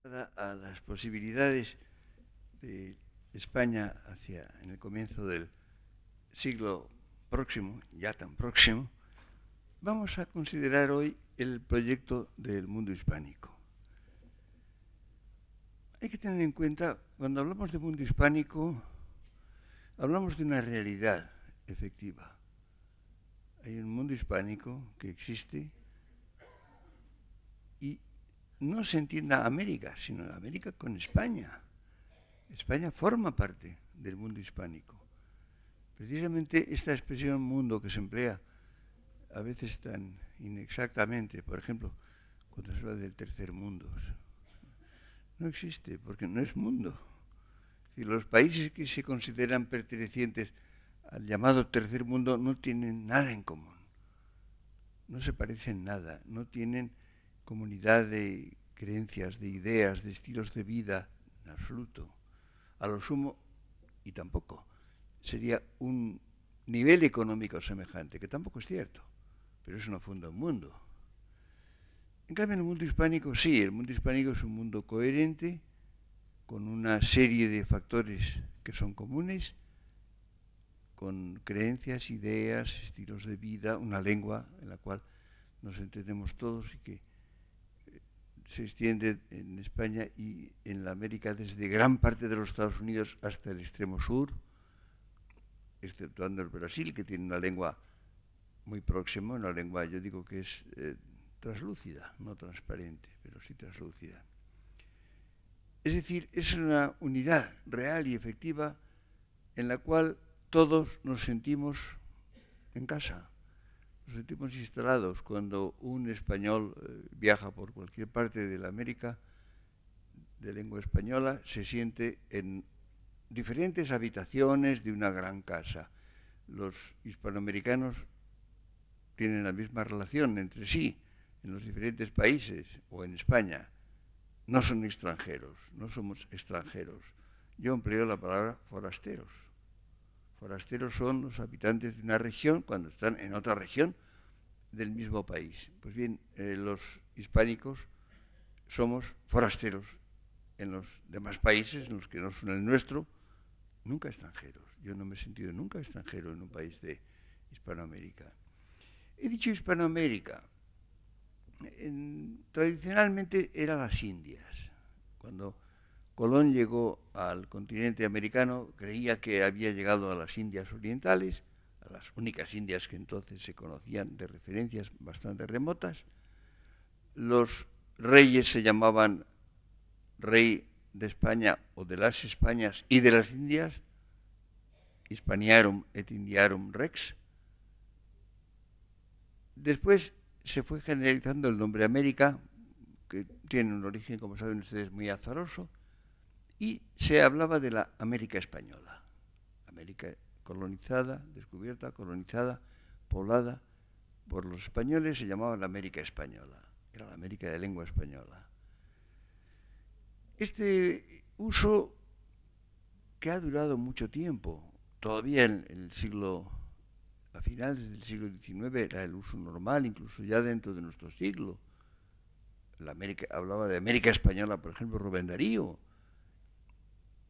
A las posibilidades de España en el comienzo del siglo próximo, ya tan próximo, vamos a considerar hoy el proyecto del mundo hispánico. Hay que tener en cuenta, cuando hablamos de mundo hispánico, hablamos de una realidad efectiva. Hay un mundo hispánico que existe y no se entienda América, sino América con España. España forma parte del mundo hispánico. Precisamente esta expresión mundo que se emplea a veces tan inexactamente, por ejemplo, cuando se habla del tercer mundo, no existe porque no es mundo. Y los países que se consideran pertenecientes al llamado tercer mundo no tienen nada en común. No se parecen nada, no tienen comunidad de creencias, de ideas, de estilos de vida en absoluto. A lo sumo, y tampoco, sería un nivel económico semejante, que tampoco es cierto, pero eso no funda un mundo. En cambio, en el mundo hispánico sí, el mundo hispánico es un mundo coherente, con una serie de factores que son comunes, con creencias, ideas, estilos de vida, una lengua en la cual nos entendemos todos y que se extiende en España y en la América desde gran parte de los Estados Unidos hasta el extremo sur, exceptuando el Brasil, que tiene una lengua muy próxima, una lengua, yo digo que es translúcida, no transparente, pero sí translúcida. Es decir, es una unidad real y efectiva en la cual todos nos sentimos en casa, nos sentimos instalados. Cuando un español viaja por cualquier parte de la América de lengua española, se siente en diferentes habitaciones de una gran casa. Los hispanoamericanos tienen la misma relación entre sí en los diferentes países o en España. No son extranjeros, no somos extranjeros. Yo empleo la palabra forasteros. Forasteros son los habitantes de una región cuando están en otra región del mismo país. Pues bien, los hispánicos somos forasteros en los demás países, en los que no son el nuestro, nunca extranjeros. Yo no me he sentido nunca extranjero en un país de Hispanoamérica. He dicho Hispanoamérica. Tradicionalmente eran las Indias. Cuando Colón llegó al continente americano, creía que había llegado a las Indias orientales, a las únicas Indias que entonces se conocían de referencias bastante remotas. Los reyes se llamaban rey de España o de las Españas y de las Indias, Hispaniarum et Indiarum Rex. Después se fue generalizando el nombre América, que tiene un origen, como saben ustedes, muy azaroso, y se hablaba de la América española. América colonizada, descubierta, colonizada, poblada por los españoles, se llamaba la América española. Era la América de lengua española. Este uso que ha durado mucho tiempo, todavía en el siglo, a finales del siglo XIX era el uso normal, incluso ya dentro de nuestro siglo. Hablaba de América española, por ejemplo, Rubén Darío.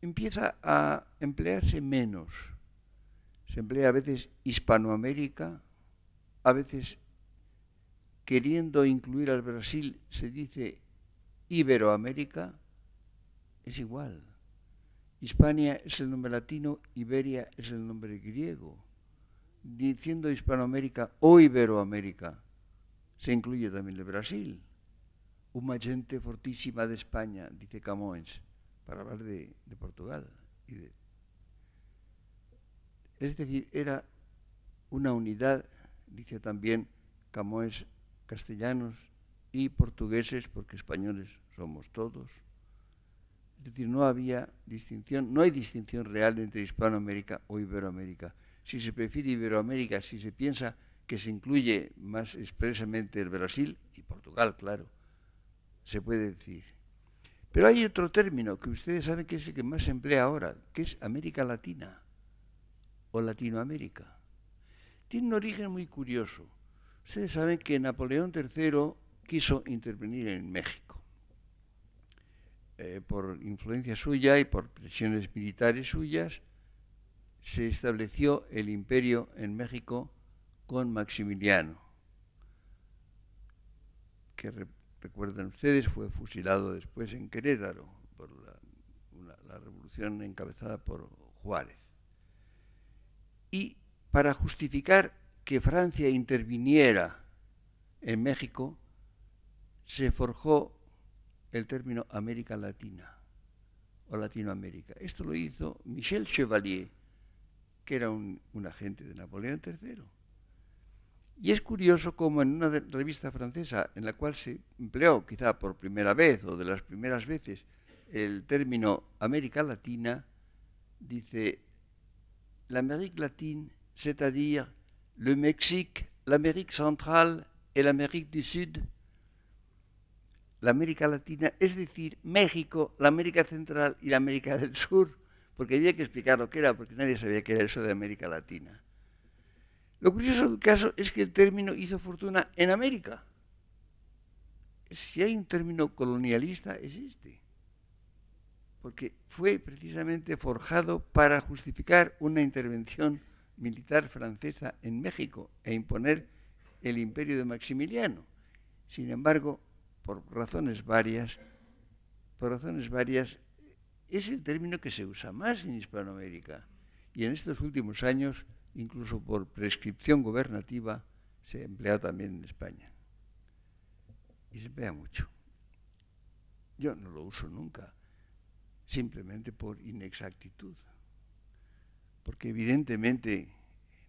Empieza a emplearse menos. Se emplea a veces Hispanoamérica, a veces queriendo incluir al Brasil se dice Iberoamérica, es igual. Hispania es el nombre latino, Iberia es el nombre griego. Diciendo Hispanoamérica o Iberoamérica, se incluye también el Brasil. Una gente fortísima de España, dice Camões, para hablar de Portugal. Es decir, era una unidad, dice también Camões, castellanos y portugueses, porque españoles somos todos. Es decir, no había distinción, no hay distinción real entre Hispanoamérica o Iberoamérica. Si se prefiere Iberoamérica, si se piensa que se incluye más expresamente el Brasil y Portugal, claro, se puede decir. Pero hay otro término que ustedes saben que es el que más se emplea ahora, que es América Latina o Latinoamérica. Tiene un origen muy curioso. Ustedes saben que Napoleón III quiso intervenir en México. por influencia suya y por presiones militares suyas, se estableció el imperio en México con Maximiliano, que recuerdan ustedes fue fusilado después en Querétaro por la revolución encabezada por Juárez. Y para justificar que Francia interviniera en México, se forjó el término América Latina o Latinoamérica. Esto lo hizo Michel Chevalier, que era un agente de Napoleón III. Y es curioso cómo en una revista francesa en la cual se empleó quizá por primera vez o de las primeras veces el término América Latina, dice l'Amérique latine, c'est-à-dire le Mexique, l'Amérique centrale et l'Amérique du Sud. La América Latina, es decir, México, la América Central y la América del Sur, porque había que explicar lo que era, porque nadie sabía qué era eso de América Latina. Lo curioso del caso es que el término hizo fortuna en América. Si hay un término colonialista, es este, porque fue precisamente forjado para justificar una intervención militar francesa en México e imponer el imperio de Maximiliano. Sin embargo, por razones varias, es el término que se usa más en Hispanoamérica. Y en estos últimos años, incluso por prescripción gobernativa, se emplea también en España. Y se emplea mucho. Yo no lo uso nunca, simplemente por inexactitud. Porque evidentemente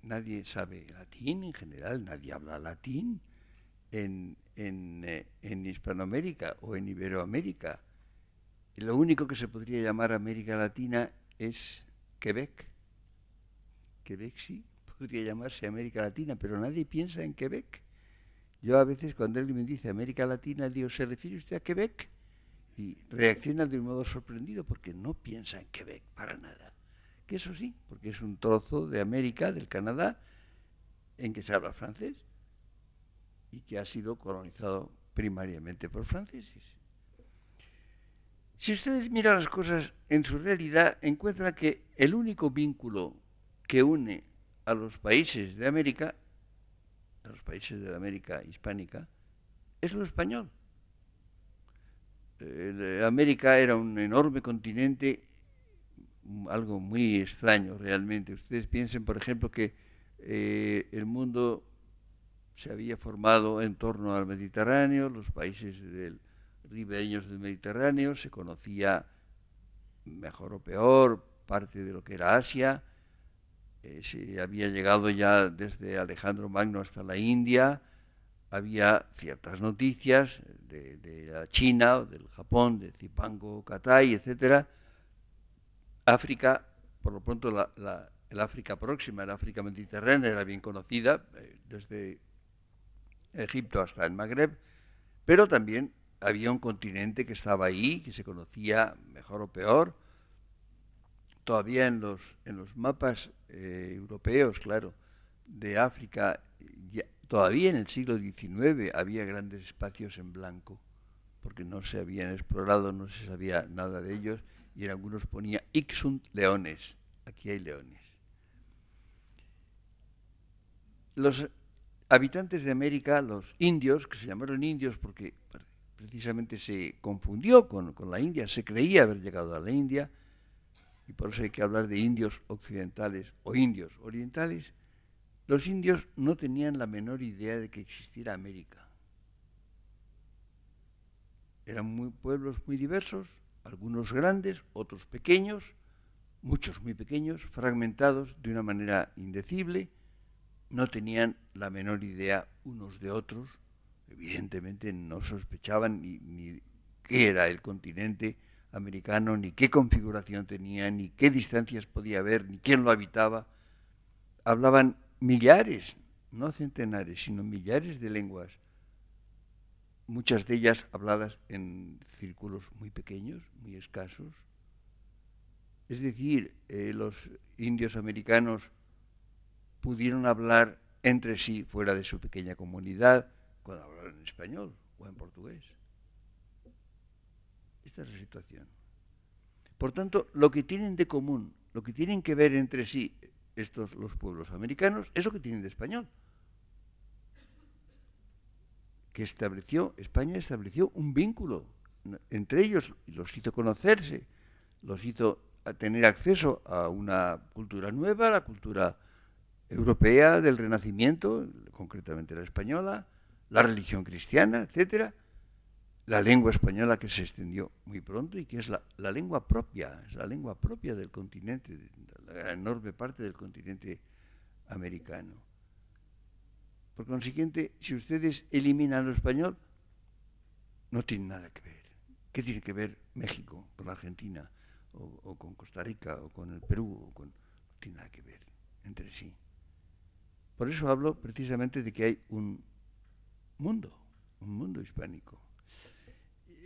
nadie sabe latín en general, nadie habla latín en Hispanoamérica o en Iberoamérica. Lo único que se podría llamar América Latina es Quebec. Quebec sí, podría llamarse América Latina, pero nadie piensa en Quebec. Yo a veces cuando alguien me dice América Latina, digo, ¿se refiere usted a Quebec? Y reacciona de un modo sorprendido porque no piensa en Quebec para nada. Que eso sí, porque es un trozo de América, del Canadá, en que se habla francés y que ha sido colonizado primariamente por franceses. Si ustedes miran las cosas en su realidad, encuentran que el único vínculo que une a los países de América, a los países de la América hispánica, es lo español. América era un enorme continente, algo muy extraño realmente. Ustedes piensen, por ejemplo, que el mundo se había formado en torno al Mediterráneo, los países ribereños del Mediterráneo, se conocía mejor o peor parte de lo que era Asia, se había llegado ya desde Alejandro Magno hasta la India, había ciertas noticias de la China o del Japón, de Zipango, Catay, etc. África, por lo pronto el África próxima, el África mediterránea era bien conocida, desde Egipto hasta el Magreb, pero también había un continente que estaba ahí, que se conocía mejor o peor. Todavía en los mapas europeos, claro, de África, todavía en el siglo XIX había grandes espacios en blanco, porque no se habían explorado, no se sabía nada de ellos, y en algunos ponía Ixunt leones, aquí hay leones. Los habitantes de América, los indios, que se llamaron indios porque precisamente se confundió con la India, se creía haber llegado a la India, y por eso hay que hablar de indios occidentales o indios orientales. Los indios no tenían la menor idea de que existiera América. Eran pueblos muy diversos, algunos grandes, otros pequeños, muchos muy pequeños, fragmentados de una manera indecible, no tenían la menor idea unos de otros, evidentemente no sospechaban ni qué era el continente americano, ni qué configuración tenía, ni qué distancias podía haber, ni quién lo habitaba. Hablaban millares, no centenares, sino millares de lenguas, muchas de ellas habladas en círculos muy pequeños, muy escasos. Es decir, los indios americanos pudieron hablar entre sí fuera de su pequeña comunidad cuando hablaban en español o en portugués. Esta es la situación. Por tanto, lo que tienen de común, lo que tienen que ver entre sí los pueblos americanos, es lo que tienen de español. Que España estableció un vínculo entre ellos, los hizo conocerse, los hizo tener acceso a una cultura nueva, la cultura europea del Renacimiento, concretamente la española, la religión cristiana, etcétera, la lengua española que se extendió muy pronto y que es la lengua propia, es la lengua propia del continente, de la enorme parte del continente americano. Por consiguiente, si ustedes eliminan lo español, no tiene nada que ver. ¿Qué tiene que ver México con la Argentina, o con Costa Rica, o con el Perú? No tiene nada que ver entre sí. Por eso hablo precisamente de que hay un mundo hispánico.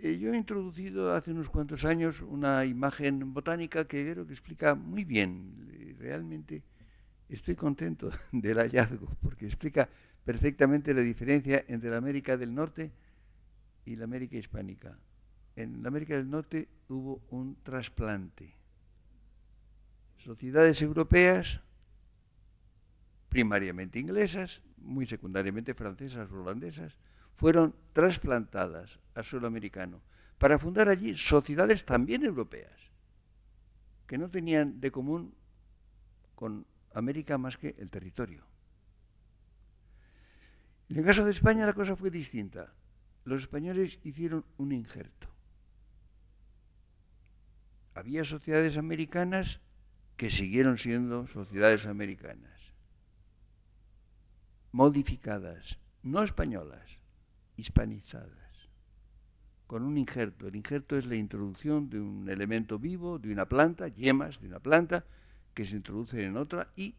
Yo he introducido hace unos cuantos años una imagen botánica que creo que explica muy bien. Realmente estoy contento del hallazgo, porque explica perfectamente la diferencia entre la América del Norte y la América hispánica. En la América del Norte hubo un trasplante. Sociedades europeas, primariamente inglesas, muy secundariamente francesas o holandesas, fueron trasplantadas al suelo americano para fundar allí sociedades también europeas, que no tenían de común con América más que el territorio. En el caso de España la cosa fue distinta. Los españoles hicieron un injerto. Había sociedades americanas que siguieron siendo sociedades americanas, modificadas, no españolas, hispanizadas, con un injerto. El injerto es la introducción de un elemento vivo, de una planta, yemas de una planta, que se introducen en otra y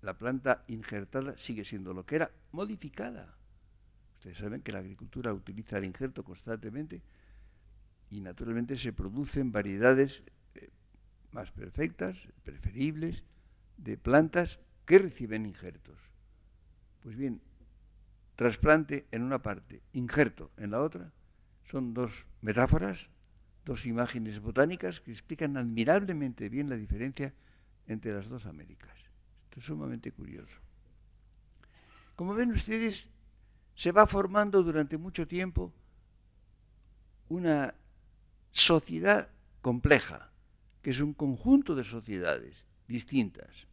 la planta injertada sigue siendo lo que era, modificada. Ustedes saben que la agricultura utiliza el injerto constantemente y naturalmente se producen variedades más perfectas, preferibles, de plantas que reciben injertos. Pues bien, trasplante en una parte, injerto en la otra, son dos metáforas, dos imágenes botánicas que explican admirablemente bien la diferencia entre las dos Américas. Esto es sumamente curioso. Como ven ustedes, se va formando durante mucho tiempo una sociedad compleja, que es un conjunto de sociedades distintas,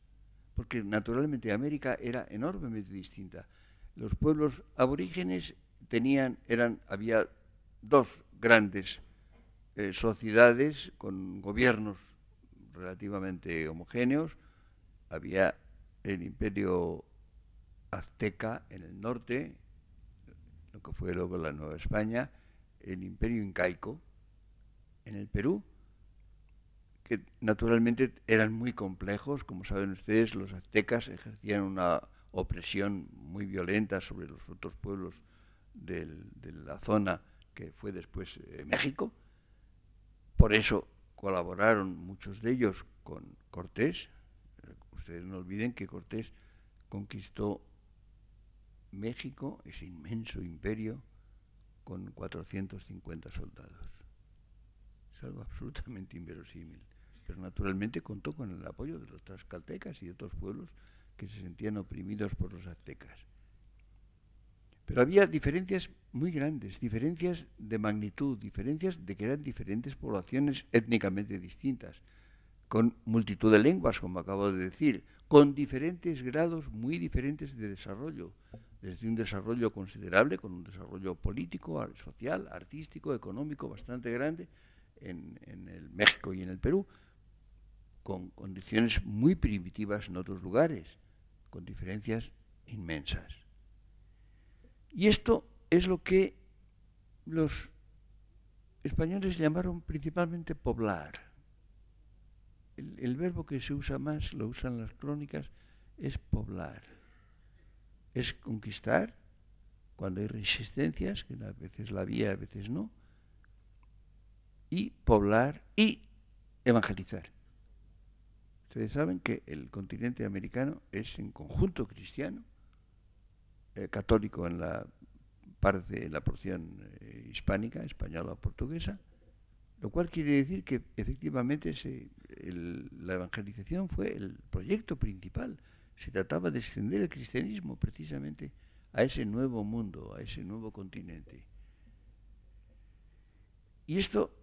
porque naturalmente América era enormemente distinta. Los pueblos aborígenes había dos grandes sociedades con gobiernos relativamente homogéneos. Había el imperio azteca en el norte, lo que fue luego la Nueva España, el imperio incaico en el Perú, que naturalmente eran muy complejos. Como saben ustedes, los aztecas ejercían una opresión muy violenta sobre los otros pueblos de la zona que fue después México. Por eso colaboraron muchos de ellos con Cortés. Ustedes no olviden que Cortés conquistó México, ese inmenso imperio, con 450 soldados. Es algo absolutamente inverosímil. Pero naturalmente contó con el apoyo de los tlaxcaltecas y de otros pueblos que se sentían oprimidos por los aztecas. Pero había diferencias muy grandes, diferencias de magnitud, diferencias de que eran diferentes poblaciones étnicamente distintas, con multitud de lenguas, como acabo de decir, con diferentes grados muy diferentes de desarrollo, desde un desarrollo considerable, con un desarrollo político, social, artístico, económico bastante grande en el México y en el Perú, con condiciones muy primitivas en otros lugares, con diferencias inmensas. Y esto es lo que los españoles llamaron principalmente poblar. El verbo que se usa más, lo usan las crónicas, es poblar. Es conquistar, cuando hay resistencias, que a veces la había, a veces no, y poblar y evangelizar. Ustedes saben que el continente americano es en conjunto cristiano, católico en la porción hispánica, española o portuguesa, Lo cual quiere decir que efectivamente la evangelización fue el proyecto principal. Se trataba de extender el cristianismo precisamente a ese nuevo mundo, a ese nuevo continente. Y esto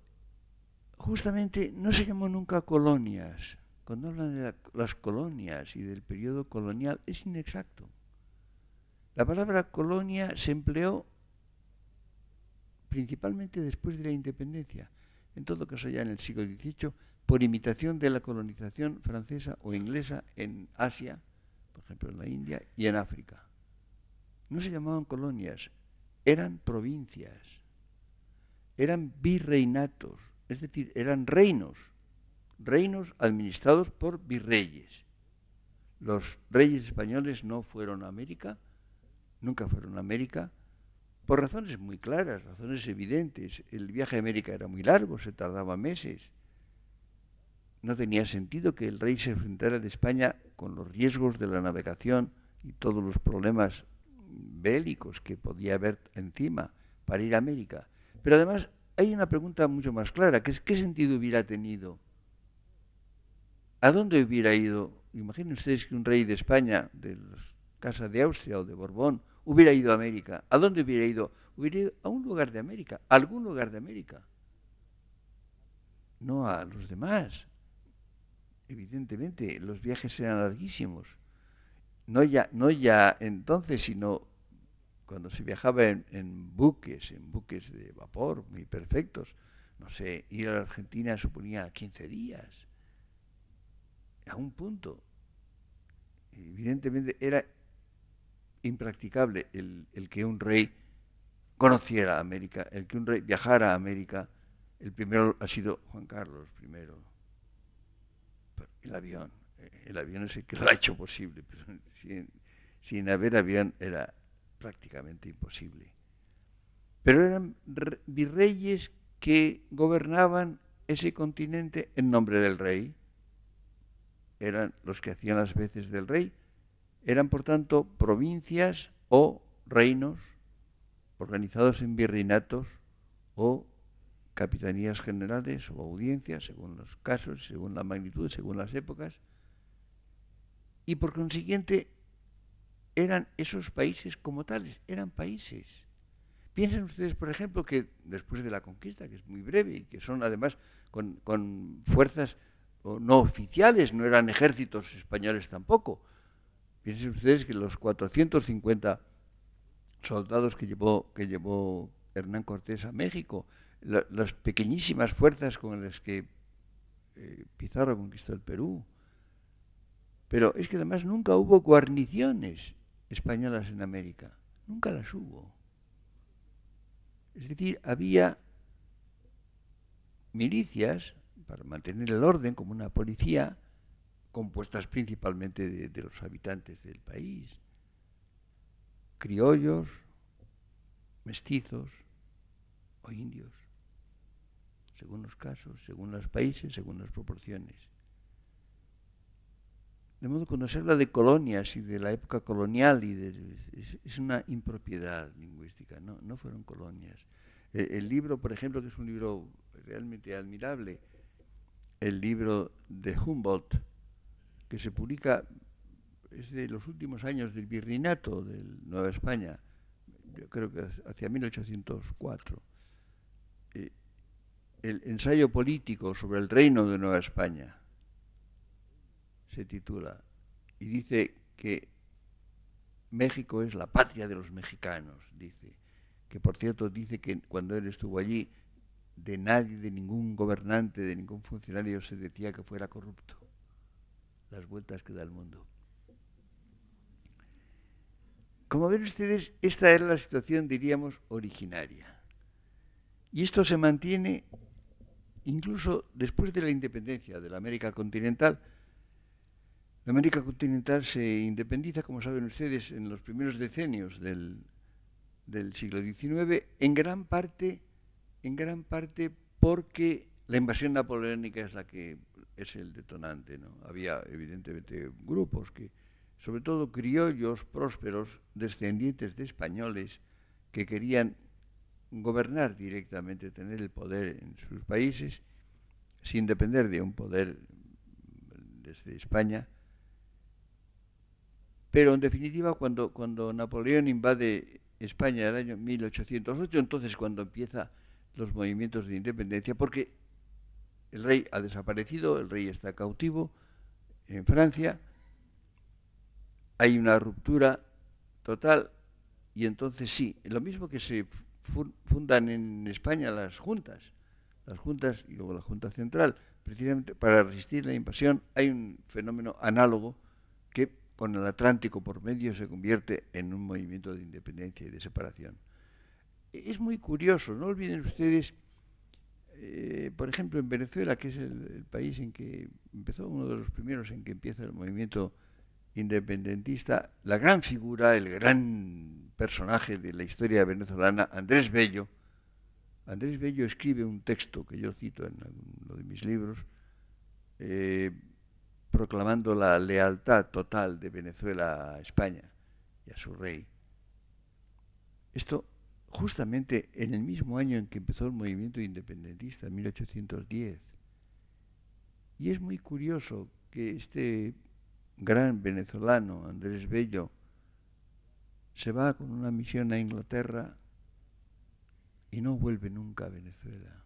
justamente no se llamó nunca colonias. Cuando hablan de las colonias y del periodo colonial es inexacto. La palabra colonia se empleó principalmente después de la independencia, en todo caso ya en el siglo XVIII, por imitación de la colonización francesa o inglesa en Asia, por ejemplo en la India y en África. No se llamaban colonias, eran provincias, eran virreinatos, es decir, eran reinos administrados por virreyes. Los reyes españoles no fueron a América, nunca fueron a América, por razones muy claras, razones evidentes. El viaje a América era muy largo, se tardaba meses. No tenía sentido que el rey se enfrentara de España con los riesgos de la navegación y todos los problemas bélicos que podía haber encima para ir a América. Pero además hay una pregunta mucho más clara, que es ¿qué sentido hubiera tenido? ¿A dónde hubiera ido? Imaginen ustedes que un rey de España, de la Casa de Austria o de Borbón, hubiera ido a América. ¿A dónde hubiera ido? Hubiera ido a un lugar de América, a algún lugar de América. No a los demás. Evidentemente, los viajes eran larguísimos. No ya entonces, sino cuando se viajaba en buques de vapor muy perfectos. No sé, ir a la Argentina suponía 15 días. A un punto. Evidentemente era impracticable el que un rey conociera América, el que un rey viajara a América. El primero ha sido Juan Carlos I. El avión es el que lo ha hecho posible, pero sin haber avión era prácticamente imposible. Pero eran virreyes que gobernaban ese continente en nombre del rey. Eran los que hacían las veces del rey. Eran, por tanto, provincias o reinos organizados en virreinatos o capitanías generales o audiencias, según los casos, según la magnitud, según las épocas. Y por consiguiente, eran esos países como tales, eran países. Piensen ustedes, por ejemplo, que después de la conquista, que es muy breve y que son además con fuerzas no oficiales, no eran ejércitos españoles tampoco. Piensen ustedes que los 450 soldados que llevó Hernán Cortés a México, las pequeñísimas fuerzas con las que Pizarro conquistó el Perú. Pero es que además nunca hubo guarniciones españolas en América, nunca las hubo. Es decir, había milicias para mantener el orden, como una policía, compuestas principalmente de los habitantes del país, criollos, mestizos o indios, según los casos, según los países, según las proporciones. De modo que cuando se habla de colonias y de la época colonial, es una impropiedad lingüística, no fueron colonias. El libro, por ejemplo, que es un libro realmente admirable, el libro de Humboldt, que se publica, es de los últimos años del virreinato de Nueva España, yo creo que hacia 1804, el ensayo político sobre el reino de Nueva España, se titula, y dice que México es la patria de los mexicanos, dice, que por cierto dice que cuando él estuvo allí, de nadie, de ningún gobernante, de ningún funcionario se decía que fuera corrupto. Las vueltas que da el mundo. Como ven ustedes, esta era la situación, diríamos, originaria. Y esto se mantiene incluso después de la independencia de la América continental. La América continental se independiza, como saben ustedes, en los primeros decenios del siglo XIX, en gran parte porque la invasión napoleónica es la que es el detonante, ¿no? Había evidentemente grupos que, sobre todo criollos prósperos, descendientes de españoles, que querían gobernar directamente, tener el poder en sus países, sin depender de un poder desde España. Pero en definitiva, cuando Napoleón invade España en el año 1808, entonces cuando empiezan los movimientos de independencia, porque el rey ha desaparecido, el rey está cautivo en Francia, hay una ruptura total, y entonces sí, lo mismo que se fundan en España las juntas y luego la Junta Central, precisamente para resistir la invasión. Hay un fenómeno análogo que con el Atlántico por medio se convierte en un movimiento de independencia y de separación. Es muy curioso, no olviden ustedes, por ejemplo, en Venezuela, que es el país en que empezó, uno de los primeros en que empieza el movimiento independentista, la gran figura, el gran personaje de la historia venezolana, Andrés Bello. Andrés Bello escribe un texto que yo cito en uno de mis libros, proclamando la lealtad total de Venezuela a España y a su rey. Esto justamente en el mismo año en que empezó el movimiento independentista, en 1810. Y es muy curioso que este gran venezolano, Andrés Bello, se va con una misión a Inglaterra y no vuelve nunca a Venezuela.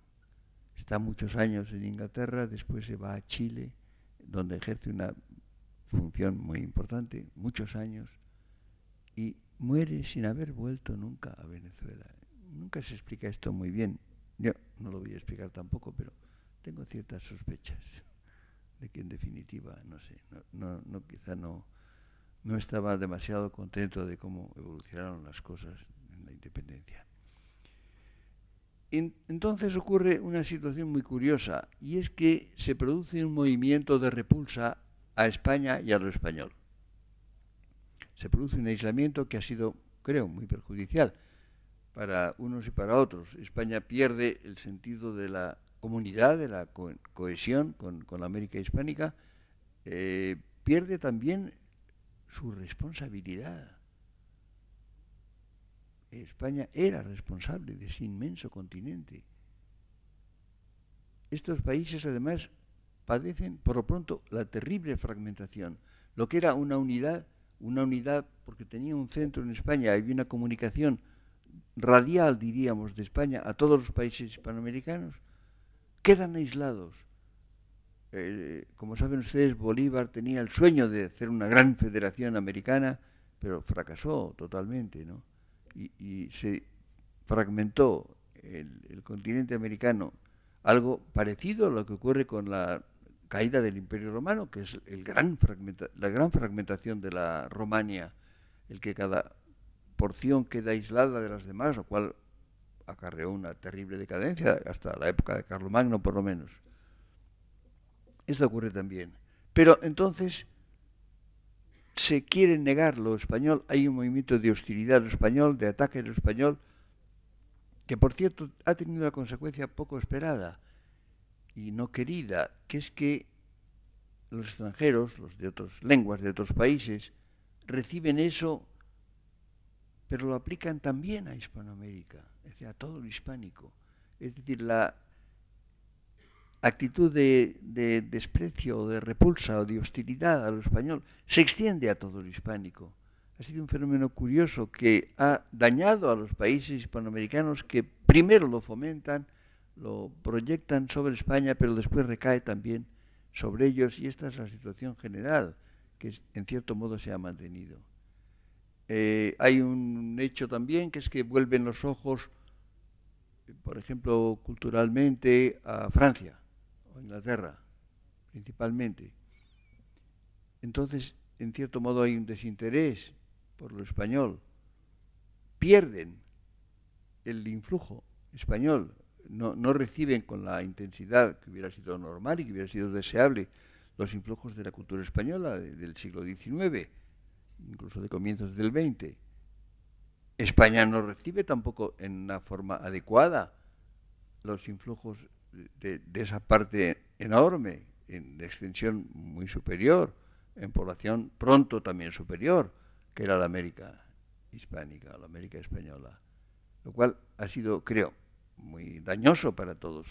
Está muchos años en Inglaterra, después se va a Chile, donde ejerce una función muy importante, muchos años, y muere sin haber vuelto nunca a Venezuela. Nunca se explica esto muy bien. Yo no lo voy a explicar tampoco, pero tengo ciertas sospechas de que en definitiva, no sé, quizá no estaba demasiado contento de cómo evolucionaron las cosas en la independencia. Entonces ocurre una situación muy curiosa, y es que se produce un movimiento de repulsa a España y a lo español. Se produce un aislamiento que ha sido, creo, muy perjudicial para unos y para otros. España pierde el sentido de la comunidad, de la cohesión con la América hispánica, pierde también su responsabilidad. España era responsable de ese inmenso continente. Estos países además padecen por lo pronto la terrible fragmentación. Lo que era una unidad porque tenía un centro en España, había una comunicación radial, diríamos, de España a todos los países hispanoamericanos, quedan aislados. Como saben ustedes, Bolívar tenía el sueño de hacer una gran federación americana, pero fracasó totalmente, ¿no? Y se fragmentó el continente americano, algo parecido a lo que ocurre con la caída del Imperio Romano, que es la gran fragmentación de la Romania, el que cada porción queda aislada de las demás, lo cual acarreó una terrible decadencia hasta la época de Carlomagno, por lo menos. Esto ocurre también. Pero entonces se quiere negar lo español, hay un movimiento de hostilidad a lo español, de ataque a lo español, que por cierto ha tenido una consecuencia poco esperada y no querida, que es que los extranjeros, los de otras lenguas, de otros países, reciben eso, pero lo aplican también a Hispanoamérica, es decir, a todo lo hispánico. Es decir, la actitud de desprecio, de repulsa o de hostilidad a lo español se extiende a todo lo hispánico. Ha sido un fenómeno curioso que ha dañado a los países hispanoamericanos que primero lo fomentan, lo proyectan sobre España, pero después recae también sobre ellos, y esta es la situación general que en cierto modo se ha mantenido. Hay un hecho también, que es que vuelven los ojos, por ejemplo, culturalmente, a Francia o Inglaterra, principalmente. Entonces, en cierto modo hay un desinterés por lo español. Pierden el influjo español, no reciben con la intensidad que hubiera sido normal y que hubiera sido deseable los influjos de la cultura española del siglo XIX, incluso de comienzos del XX. España no recibe tampoco en una forma adecuada los influjos de esa parte enorme, de extensión muy superior, en población pronto también superior, que era la América hispánica, la América española. lo cual ha sido, creo, muy dañoso para todos.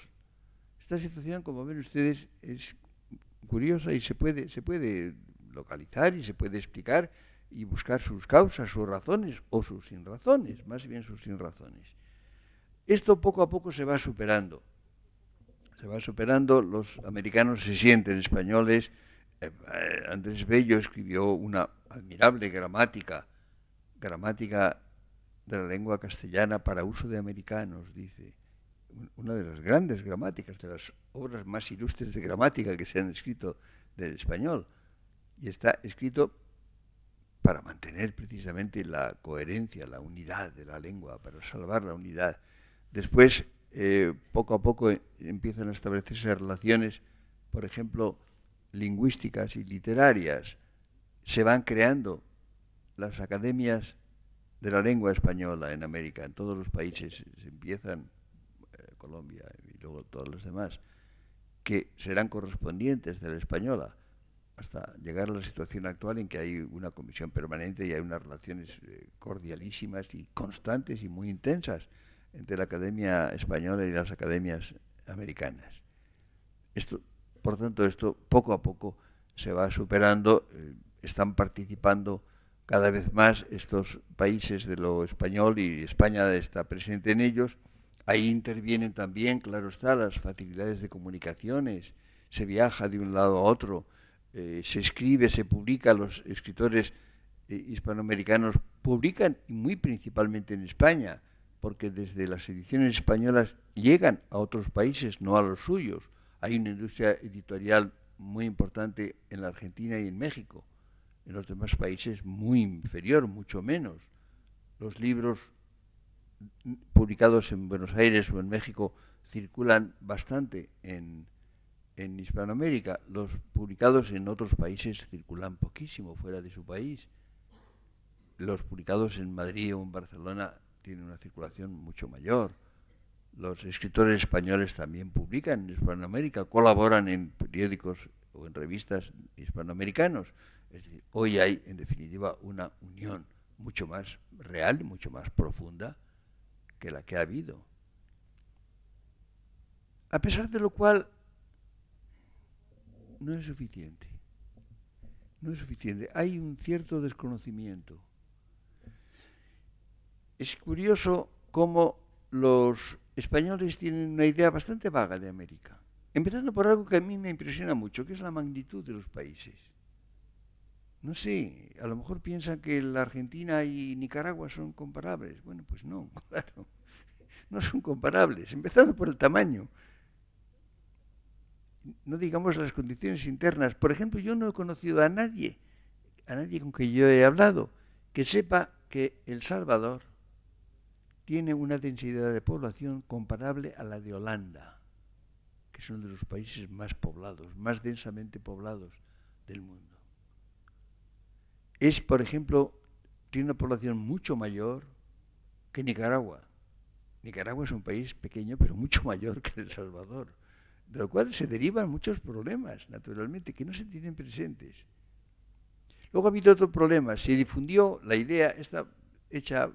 Esta situación, como ven ustedes, es curiosa y se puede localizar y se puede explicar y buscar sus causas, sus razones o sus sinrazones, más bien sus sinrazones. Esto poco a poco se va superando. Se va superando, los americanos se sienten españoles. Andrés Bello escribió una admirable gramática de la lengua castellana para uso de americanos, dice. Una de las grandes gramáticas, de las obras más ilustres de gramática que se han escrito del español. Y está escrito para mantener precisamente la coherencia, la unidad de la lengua, para salvar la unidad. Después, poco a poco empiezan a establecerse relaciones, por ejemplo, lingüísticas y literarias. Se van creando las academias de la lengua española en América, en todos los países se empiezan, Colombia y luego todos los demás, que serán correspondientes de la española, hasta llegar a la situación actual en que hay una comisión permanente y hay unas relaciones cordialísimas y constantes y muy intensas entre la Academia Española y las academias americanas. Esto, por tanto, esto poco a poco se va superando, están participando cada vez más estos países de lo español y España está presente en ellos. Ahí intervienen también, claro está, las facilidades de comunicaciones, se viaja de un lado a otro, se escribe, se publica, los escritores hispanoamericanos publican, y muy principalmente en España, porque desde las ediciones españolas llegan a otros países, no a los suyos. Hay una industria editorial muy importante en la Argentina y en México. En los demás países muy inferior, mucho menos. Los libros publicados en Buenos Aires o en México circulan bastante en Hispanoamérica. Los publicados en otros países circulan poquísimo fuera de su país. Los publicados en Madrid o en Barcelona tienen una circulación mucho mayor. Los escritores españoles también publican en Hispanoamérica, colaboran en periódicos o en revistas hispanoamericanos. Es decir, hoy hay, en definitiva, una unión mucho más real, mucho más profunda que la que ha habido. A pesar de lo cual, no es suficiente. No es suficiente. Hay un cierto desconocimiento. Es curioso cómo los españoles tienen una idea bastante vaga de América. Empezando por algo que a mí me impresiona mucho, que es la magnitud de los países. No sé, a lo mejor piensan que la Argentina y Nicaragua son comparables. Bueno, pues no, claro, no son comparables, empezando por el tamaño. No digamos las condiciones internas. Por ejemplo, yo no he conocido a nadie con quien yo he hablado, que sepa que El Salvador tiene una densidad de población comparable a la de Holanda, que es uno de los países más poblados, más densamente poblados del mundo. Es, por ejemplo, tiene una población mucho mayor que Nicaragua. Nicaragua es un país pequeño, pero mucho mayor que El Salvador, de lo cual se derivan muchos problemas, naturalmente, que no se tienen presentes. Luego ha habido otro problema. Se difundió la idea, esta hecha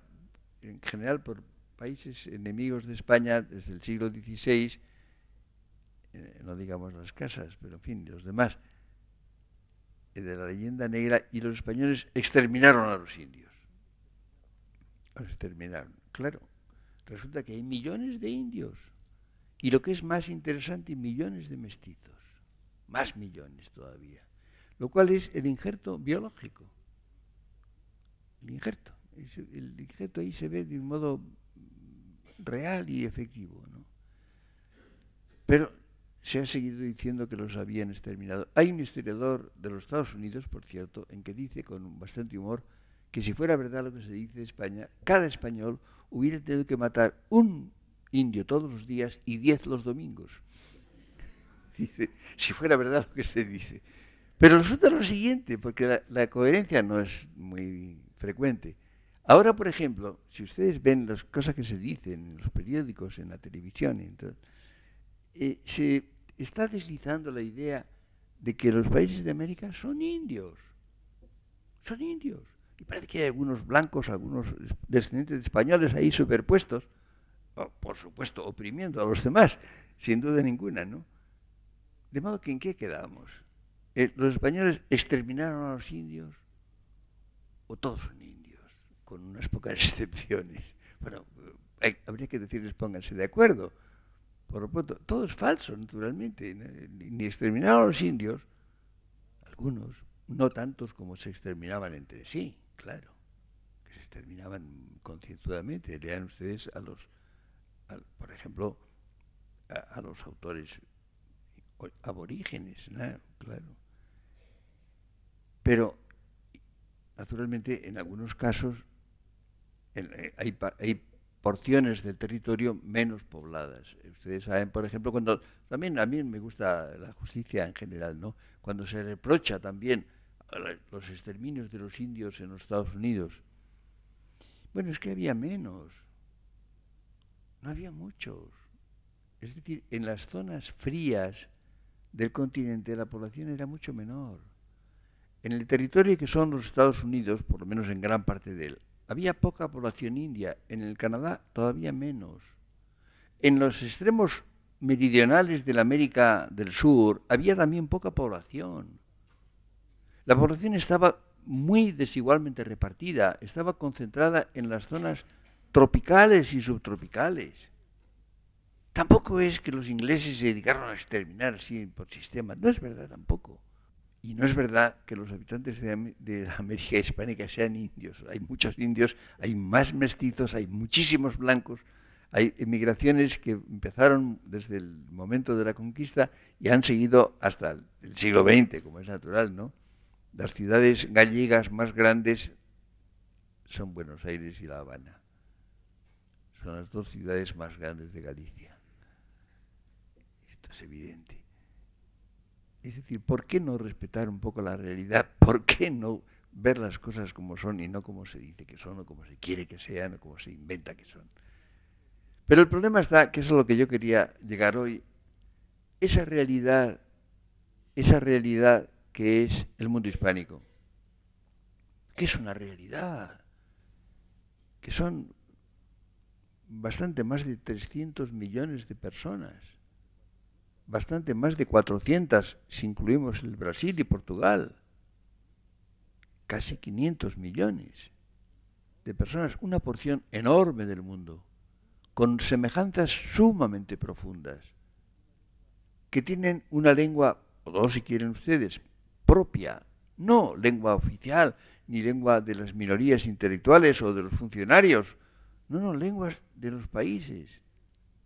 en general por países enemigos de España desde el siglo XVI, no digamos las casas, pero en fin, los demás, de la leyenda negra, y los españoles exterminaron a los indios. Los exterminaron. Claro, resulta que hay millones de indios. Y lo que es más interesante, millones de mestizos. Más millones todavía. Lo cual es el injerto biológico. El injerto ahí se ve de un modo real y efectivo, ¿no? Pero se ha seguido diciendo que los habían exterminado. Hay un historiador de los Estados Unidos, por cierto, en que dice con bastante humor que si fuera verdad lo que se dice de España, cada español hubiera tenido que matar un indio todos los días y 10 los domingos. Dice, si fuera verdad lo que se dice. Pero resulta lo siguiente, porque la coherencia no es muy frecuente. Ahora, por ejemplo, si ustedes ven las cosas que se dicen en los periódicos, en la televisión, entonces, se está deslizando la idea de que los países de América son indios. Son indios. que parece que hay algunos blancos, algunos descendientes de españoles ahí superpuestos, por supuesto, oprimiendo a los demás, sin duda ninguna, ¿no? De modo que ¿en qué quedamos? ¿Los españoles exterminaron a los indios? ¿O todos son indios? Con unas pocas excepciones. Bueno, habría que decirles pónganse de acuerdo. Por lo tanto, todo es falso, naturalmente. Ni exterminaron a los indios, algunos, no tantos como se exterminaban entre sí, claro, que se exterminaban concienzudamente. Lean ustedes por ejemplo, a los autores aborígenes, ¿no? Claro. Pero, naturalmente, en algunos casos hay porciones del territorio menos pobladas. Ustedes saben, por ejemplo, cuando también a mí me gusta la justicia en general, ¿no? Cuando se reprocha también los exterminios de los indios en los Estados Unidos. Bueno, es que había menos, no había muchos. Es decir, en las zonas frías del continente la población era mucho menor. En el territorio que son los Estados Unidos, por lo menos en gran parte de él, había poca población india. En el Canadá todavía menos. En los extremos meridionales de la América del Sur había también poca población. La población estaba muy desigualmente repartida, estaba concentrada en las zonas tropicales y subtropicales. Tampoco es que los ingleses se dedicaron a exterminar así por sistema, no es verdad tampoco. Y no es verdad que los habitantes de la América hispánica sean indios. Hay muchos indios, hay más mestizos, hay muchísimos blancos. Hay emigraciones que empezaron desde el momento de la conquista y han seguido hasta el siglo XX, como es natural, ¿no? Las ciudades gallegas más grandes son Buenos Aires y La Habana. Son las dos ciudades más grandes de Galicia. Esto es evidente. Es decir, ¿por qué no respetar un poco la realidad? ¿Por qué no ver las cosas como son y no como se dice que son, o como se quiere que sean, o como se inventa que son? Pero el problema está, que eso es a lo que yo quería llegar hoy, esa realidad que es el mundo hispánico, que es una realidad, que son bastante más de 300 millones de personas, bastante más de 400 si incluimos el Brasil y Portugal, casi 500 millones de personas, una porción enorme del mundo, con semejanzas sumamente profundas, que tienen una lengua, o dos si quieren ustedes, propia, no lengua oficial, ni lengua de las minorías intelectuales o de los funcionarios, no, lenguas de los países.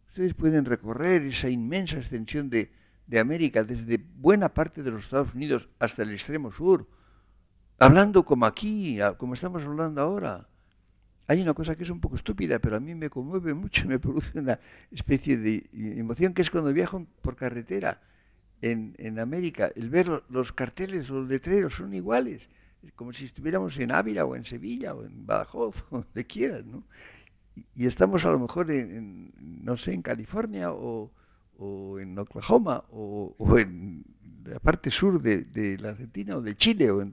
Ustedes pueden recorrer esa inmensa extensión de América, desde buena parte de los Estados Unidos hasta el extremo sur, hablando como aquí, como estamos hablando ahora. Hay una cosa que es un poco estúpida, pero a mí me conmueve mucho, me produce una especie de emoción, que es cuando viajo por carretera en América, el ver los carteles o los letreros son iguales, es como si estuviéramos en Ávila o en Sevilla o en Badajoz, o donde quieras, ¿no? Y estamos a lo mejor no sé, en California o en Oklahoma o en la parte sur de la Argentina o de Chile o en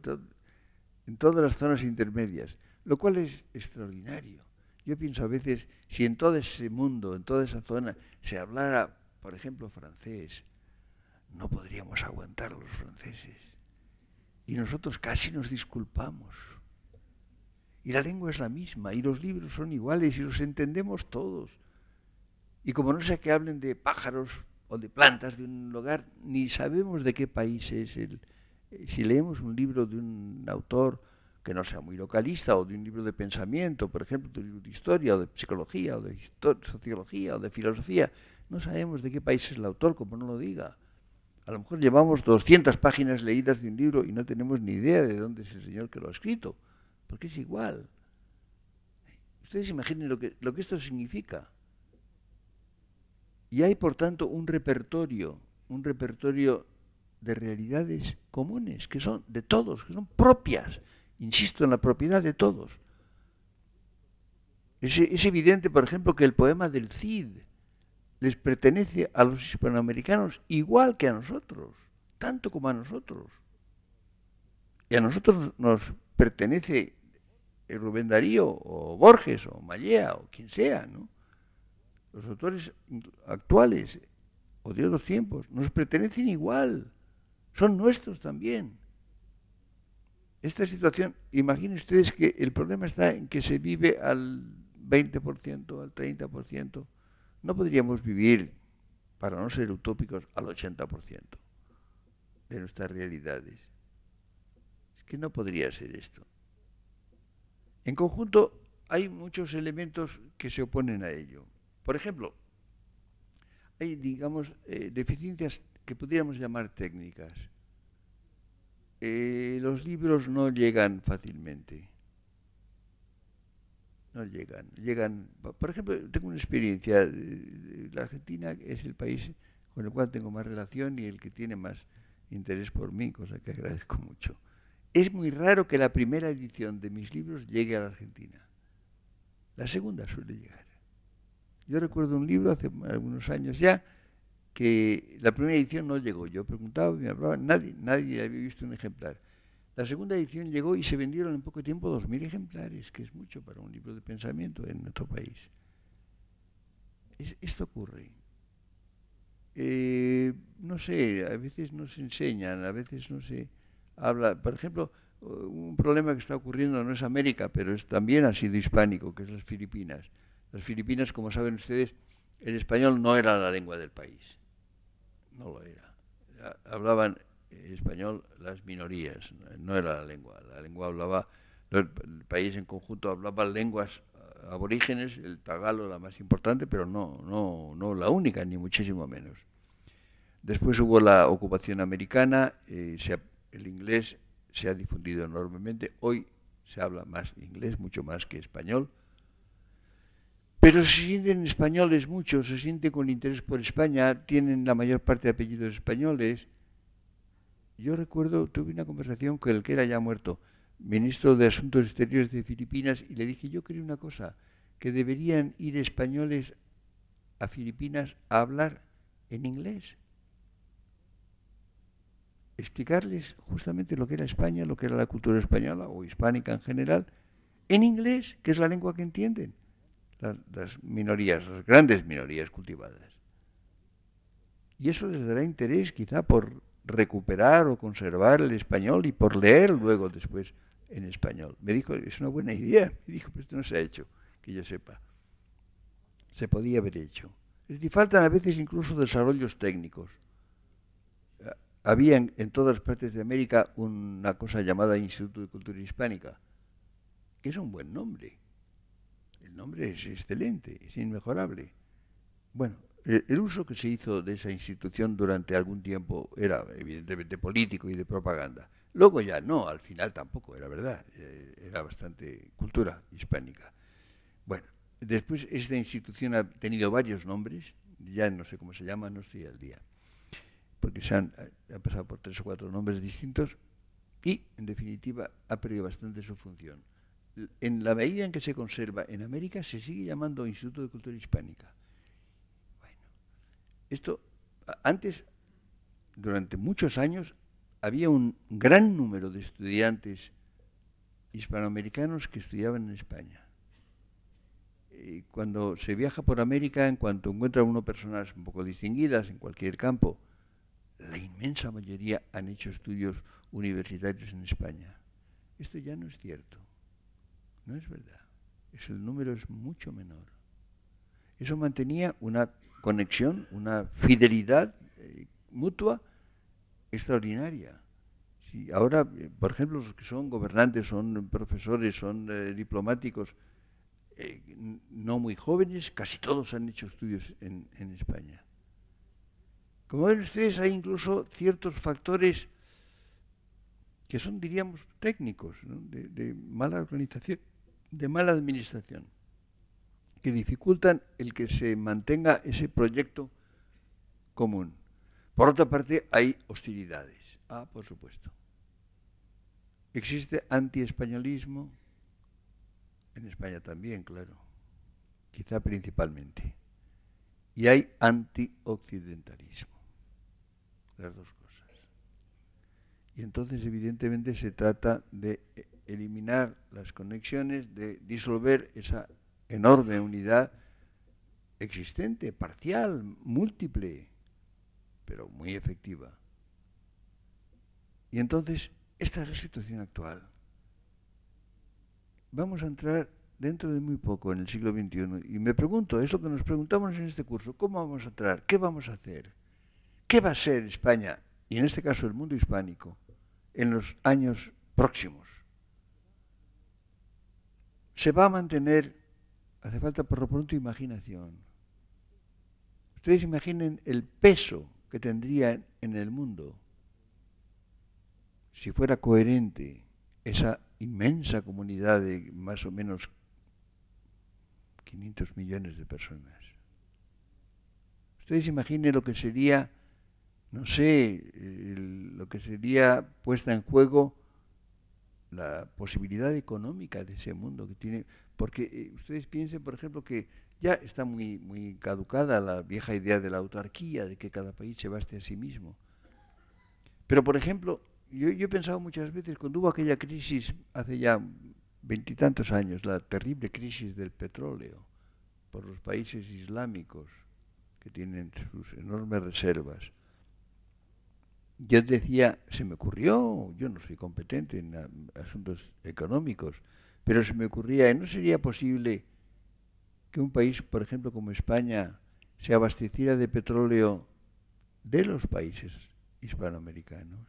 todas las zonas intermedias, lo cual es extraordinario. Yo pienso a veces, si en todo ese mundo, en toda esa zona, se hablara, por ejemplo, francés, no podríamos aguantar a los franceses. Y nosotros casi nos disculpamos. Y la lengua es la misma, y los libros son iguales, y los entendemos todos. Y como no sea que hablen de pájaros o de plantas de un lugar, ni sabemos de qué país es si leemos un libro de un autor que no sea muy localista, o de un libro de pensamiento, por ejemplo, de un libro de historia, o de psicología, o de sociología, o de filosofía, no sabemos de qué país es el autor, como no lo diga. A lo mejor llevamos 200 páginas leídas de un libro y no tenemos ni idea de dónde es el señor que lo ha escrito, porque es igual. Ustedes imaginen lo que esto significa. Y hay, por tanto, un repertorio de realidades comunes, que son de todos, que son propias. Insisto en la propiedad de todos. Es evidente, por ejemplo, que el poema del Cid les pertenece a los hispanoamericanos igual que a nosotros, tanto como a nosotros. Y a nosotros nos pertenece Rubén Darío, o Borges, o Mallea, o quien sea, ¿no? Los autores actuales o de otros tiempos nos pertenecen igual, son nuestros también. Esta situación, imaginen ustedes que el problema está en que se vive al 20%, al 30%. No podríamos vivir, para no ser utópicos, al 80% de nuestras realidades. Es que no podría ser esto. En conjunto, hay muchos elementos que se oponen a ello. Por ejemplo, hay, digamos, deficiencias que podríamos llamar técnicas. Los libros no llegan fácilmente. No llegan. Por ejemplo, tengo una experiencia. La Argentina es el país con el cual tengo más relación y el que tiene más interés por mí, cosa que agradezco mucho. Es muy raro que la primera edición de mis libros llegue a la Argentina. La segunda suele llegar. Yo recuerdo un libro hace algunos años ya que la primera edición no llegó. Yo preguntaba, me hablaban, nadie había visto un ejemplar. La segunda edición llegó y se vendieron en poco tiempo 2000 ejemplares, que es mucho para un libro de pensamiento en nuestro país. Esto ocurre. No sé, a veces no se enseñan, a veces no se habla. Por ejemplo, un problema que está ocurriendo no es América, pero también ha sido hispánico, que es las Filipinas. Las Filipinas, como saben ustedes, el español no era la lengua del país. No lo era. Hablaban español las minorías, no era la lengua. La lengua hablaba, el país en conjunto hablaba lenguas aborígenes, el tagalo la más importante, pero no la única, ni muchísimo menos. Después hubo la ocupación americana, el inglés se ha difundido enormemente. Hoy se habla más inglés, mucho más que español. Pero se sienten españoles muchos, se sienten con interés por España, tienen la mayor parte de apellidos españoles. Yo recuerdo, tuve una conversación con el que era ya muerto, ministro de Asuntos Exteriores de Filipinas, y le dije, yo creo una cosa, que deberían ir españoles a Filipinas a hablar en inglés. Explicarles justamente lo que era España, lo que era la cultura española o hispánica en general, en inglés, que es la lengua que entienden las minorías, las grandes minorías cultivadas. Y eso les dará interés quizá por recuperar o conservar el español y por leer luego después en español. Me dijo, es una buena idea. Me dijo, pero esto no se ha hecho, que yo sepa. Se podía haber hecho. Es decir, faltan a veces incluso desarrollos técnicos. Había en todas partes de América una cosa llamada Instituto de Cultura Hispánica, que es un buen nombre. El nombre es excelente, es inmejorable. Bueno, el uso que se hizo de esa institución durante algún tiempo era evidentemente político y de propaganda. Luego ya no, al final tampoco, era verdad, era bastante cultura hispánica. Bueno, después esta institución ha tenido varios nombres, ya no sé cómo se llama, no estoy al día, porque ha pasado por 3 o 4 nombres distintos y, en definitiva, ha perdido bastante su función. En la medida en que se conserva en América, se sigue llamando Instituto de Cultura Hispánica. Esto, antes, durante muchos años, había un gran número de estudiantes hispanoamericanos que estudiaban en España. Cuando se viaja por América, en cuanto encuentra uno personas un poco distinguidas en cualquier campo, la inmensa mayoría han hecho estudios universitarios en España. Esto ya no es cierto. No es verdad. El número es mucho menor. Eso mantenía una conexión, una fidelidad mutua extraordinaria. Si ahora, por ejemplo, los que son gobernantes, son profesores, son diplomáticos, no muy jóvenes, casi todos han hecho estudios en España. Como ven ustedes, hay incluso ciertos factores que son, diríamos, técnicos, ¿no? de mala organización, de mala administración, que dificultan el que se mantenga ese proyecto común. Por otra parte, hay hostilidades. Por supuesto. Existe antiespañolismo, en España también, claro, quizá principalmente. Y hay antioccidentalismo, las dos cosas. Y entonces, evidentemente, se trata de eliminar las conexiones, de disolver esa enorme unidad existente, parcial, múltiple, pero muy efectiva. Y entonces, esta es la situación actual. Vamos a entrar dentro de muy poco en el siglo XXI. Y me pregunto, es lo que nos preguntamos en este curso, ¿cómo vamos a entrar? ¿Qué vamos a hacer? ¿Qué va a ser España, y en este caso el mundo hispánico, en los años próximos? Se va a mantener, hace falta por lo pronto imaginación. Ustedes imaginen el peso que tendría en el mundo si fuera coherente esa inmensa comunidad de más o menos 500 millones de personas. Ustedes imaginen lo que sería, no sé, lo que sería puesta en juego la posibilidad económica de ese mundo que tiene, porque ustedes piensen, por ejemplo, que ya está muy caducada la vieja idea de la autarquía, de que cada país se baste a sí mismo. Pero, por ejemplo, yo he pensado muchas veces, cuando hubo aquella crisis hace ya 20 y tantos años, la terrible crisis del petróleo por los países islámicos que tienen sus enormes reservas, yo decía, se me ocurrió, yo no soy competente en asuntos económicos, pero se me ocurría, ¿no sería posible que un país, por ejemplo, como España, se abasteciera de petróleo de los países hispanoamericanos,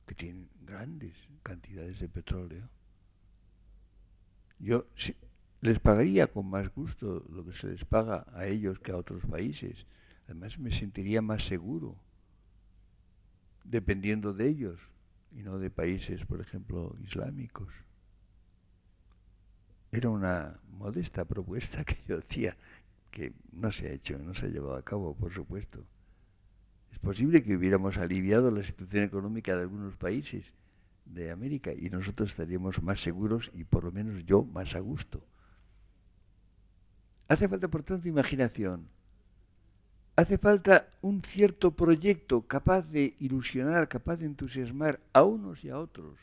que tienen grandes cantidades de petróleo? Yo les pagaría con más gusto lo que se les paga a ellos que a otros países. Además, me sentiría más seguro dependiendo de ellos y no de países, por ejemplo, islámicos. Era una modesta propuesta que yo hacía, que no se ha hecho, no se ha llevado a cabo, por supuesto. Es posible que hubiéramos aliviado la situación económica de algunos países de América y nosotros estaríamos más seguros y por lo menos yo más a gusto. Hace falta, por tanto, imaginación. Hace falta un cierto proyecto capaz de ilusionar, capaz de entusiasmar a unos y a otros.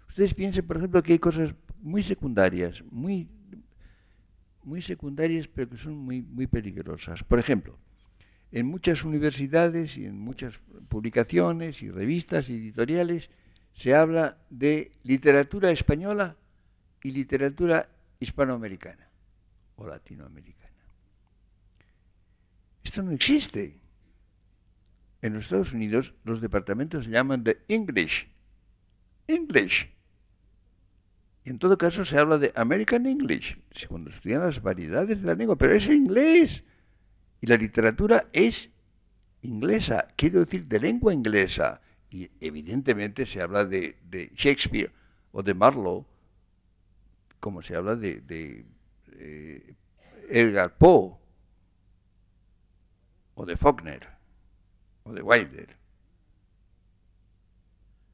Ustedes piensen, por ejemplo, que hay cosas muy secundarias, muy secundarias, pero que son muy peligrosas. Por ejemplo, en muchas universidades y en muchas publicaciones y revistas y editoriales se habla de literatura española y literatura hispanoamericana o latinoamericana. Esto no existe. En los Estados Unidos los departamentos se llaman de English. English. Y en todo caso se habla de American English, cuando estudian las variedades de la lengua, pero es inglés. Y la literatura es inglesa, quiero decir de lengua inglesa. Y evidentemente se habla de Shakespeare o de Marlowe, como se habla de Edgar Poe, o de Faulkner, o de Wilder.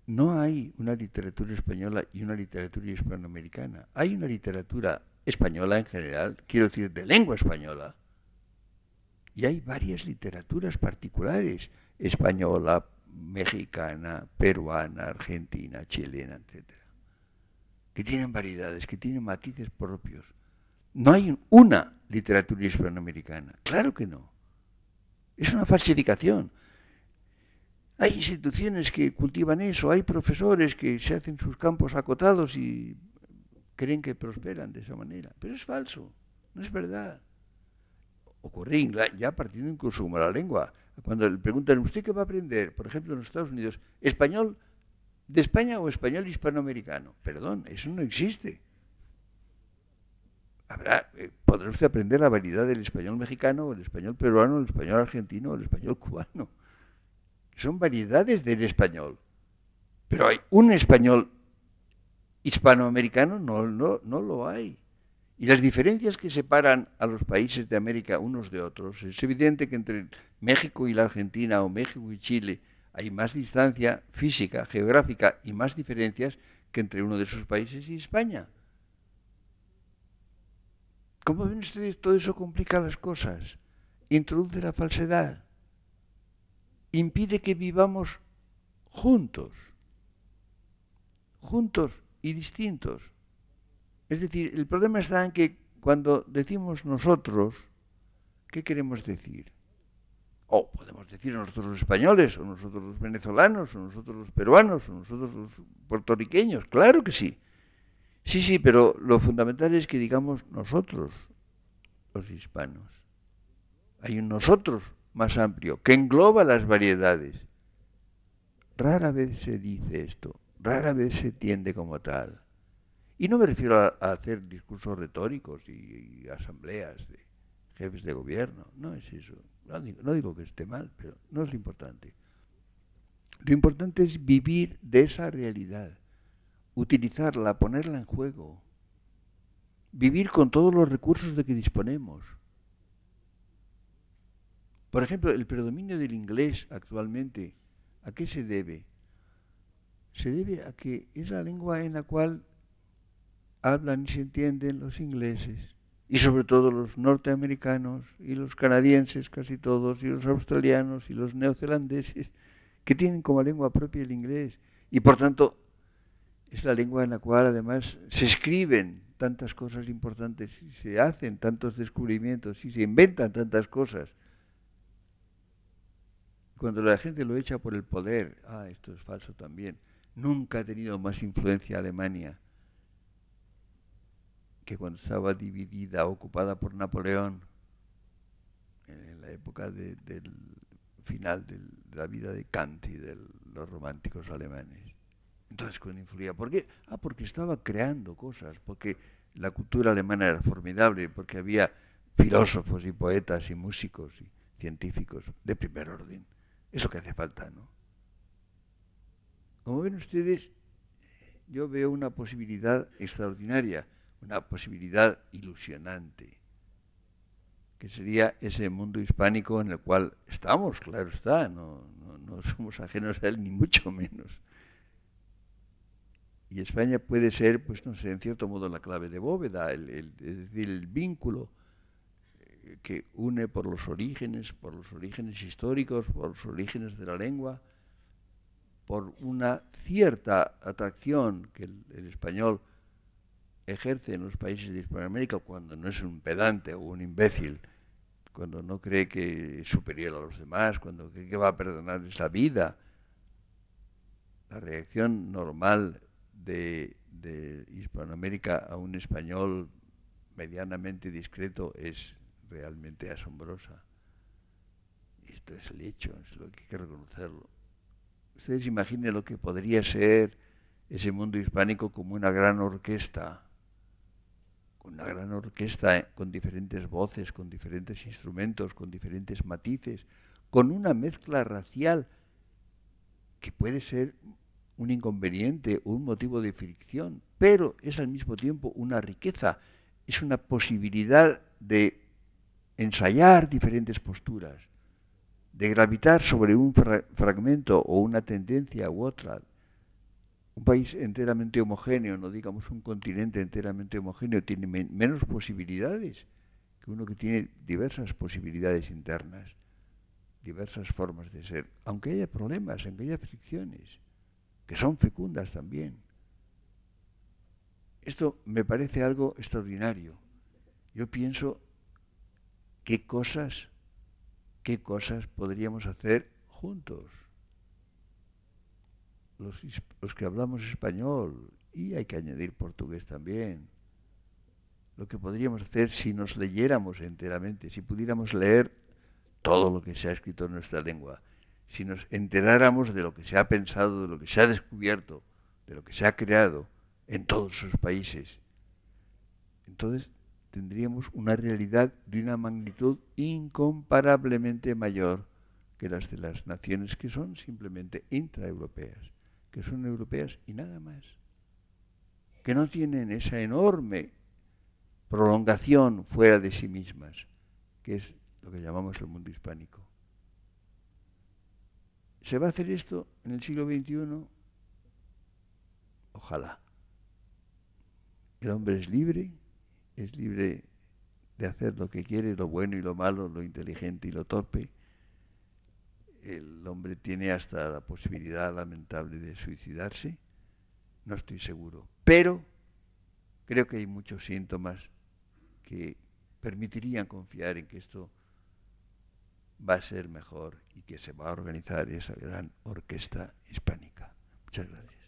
No hay una literatura española y una literatura hispanoamericana. Hay una literatura española en general, quiero decir de lengua española, y hay varias literaturas particulares, española, mexicana, peruana, argentina, chilena, etc., que tienen variedades, que tienen matices propios. No hay una literatura hispanoamericana, claro que no. Es una falsificación. Hay instituciones que cultivan eso, hay profesores que se hacen sus campos acotados y creen que prosperan de esa manera. Pero es falso, no es verdad. Ocurre ya partiendo incluso como la lengua. Cuando le preguntan, ¿usted qué va a aprender? Por ejemplo, en los Estados Unidos, ¿español de España o español hispanoamericano? Perdón, eso no existe. Podrá usted aprender la variedad del español mexicano, el español peruano, el español argentino, el español cubano. Son variedades del español. Pero hay un español hispanoamericano, no lo hay. Y las diferencias que separan a los países de América unos de otros, es evidente que entre México y la Argentina o México y Chile hay más distancia física, geográfica y más diferencias que entre uno de esos países y España. ¿Cómo ven ustedes? Todo eso complica las cosas, introduce la falsedad, impide que vivamos juntos. juntos y distintos. Es decir, el problema está en que cuando decimos nosotros, ¿qué queremos decir? O podemos decir nosotros los españoles, o nosotros los venezolanos, o nosotros los peruanos, o nosotros los puertorriqueños. Claro que sí. Sí, sí, pero lo fundamental es que digamos nosotros, los hispanos. Hay un nosotros más amplio, que engloba las variedades. Rara vez se dice esto, rara vez se entiende como tal. Y no me refiero a hacer discursos retóricos y asambleas de jefes de gobierno, no es eso. No digo que esté mal, pero no es lo importante. Lo importante es vivir de esa realidad, utilizarla, ponerla en juego, vivir con todos los recursos de que disponemos. Por ejemplo, el predominio del inglés actualmente, ¿a qué se debe? Se debe a que es la lengua en la cual hablan y se entienden los ingleses, y sobre todo los norteamericanos y los canadienses, casi todos, y los australianos y los neozelandeses, que tienen como lengua propia el inglés. Y por tanto, es la lengua en la cual además se escriben tantas cosas importantes, y se hacen tantos descubrimientos, y se inventan tantas cosas. Cuando la gente lo echa por el poder, esto es falso también, nunca ha tenido más influencia Alemania que cuando estaba dividida, ocupada por Napoleón, en la época del final de la vida de Kant y de los románticos alemanes. Entonces, cuando influía, ¿por qué? Porque estaba creando cosas, porque la cultura alemana era formidable, porque había filósofos y poetas y músicos y científicos de primer orden. Es lo que hace falta, ¿no? Como ven ustedes, yo veo una posibilidad extraordinaria, una posibilidad ilusionante, que sería ese mundo hispánico en el cual estamos, claro está, no somos ajenos a él ni mucho menos. Y España puede ser, pues no sé, en cierto modo la clave de bóveda, es decir, el vínculo que une por los orígenes históricos, por los orígenes de la lengua, por una cierta atracción que el español ejerce en los países de Hispanoamérica cuando no es un pedante o un imbécil, cuando no cree que es superior a los demás, cuando cree que va a perdonar esa vida. La reacción normal de Hispanoamérica a un español medianamente discreto es realmente asombrosa. Esto es el hecho, es lo que hay que reconocerlo. Ustedes imaginen lo que podría ser ese mundo hispánico como una gran orquesta con diferentes voces, con diferentes instrumentos, con diferentes matices, con una mezcla racial que puede ser un inconveniente, un motivo de fricción, pero es al mismo tiempo una riqueza, es una posibilidad de ensayar diferentes posturas, de gravitar sobre un fragmento o una tendencia u otra. Un país enteramente homogéneo, no digamos un continente enteramente homogéneo, tiene menos posibilidades que uno que tiene diversas posibilidades internas, diversas formas de ser, aunque haya problemas, aunque haya fricciones, que son fecundas también. Esto me parece algo extraordinario. Yo pienso qué cosas podríamos hacer juntos. Los que hablamos español, y hay que añadir portugués también. Lo que podríamos hacer si nos leyéramos enteramente, si pudiéramos leer todo lo que se ha escrito en nuestra lengua, si nos enteráramos de lo que se ha pensado, de lo que se ha descubierto, de lo que se ha creado en todos esos países, entonces tendríamos una realidad de una magnitud incomparablemente mayor que las de las naciones que son simplemente intraeuropeas, que son europeas y nada más, que no tienen esa enorme prolongación fuera de sí mismas, que es lo que llamamos el mundo hispánico. ¿Se va a hacer esto en el siglo XXI? Ojalá. El hombre es libre de hacer lo que quiere, lo bueno y lo malo, lo inteligente y lo torpe. El hombre tiene hasta la posibilidad lamentable de suicidarse, no estoy seguro. Pero creo que hay muchos síntomas que permitirían confiar en que esto va a ser mejor y que se va a organizar esa gran orquesta hispánica. Muchas gracias.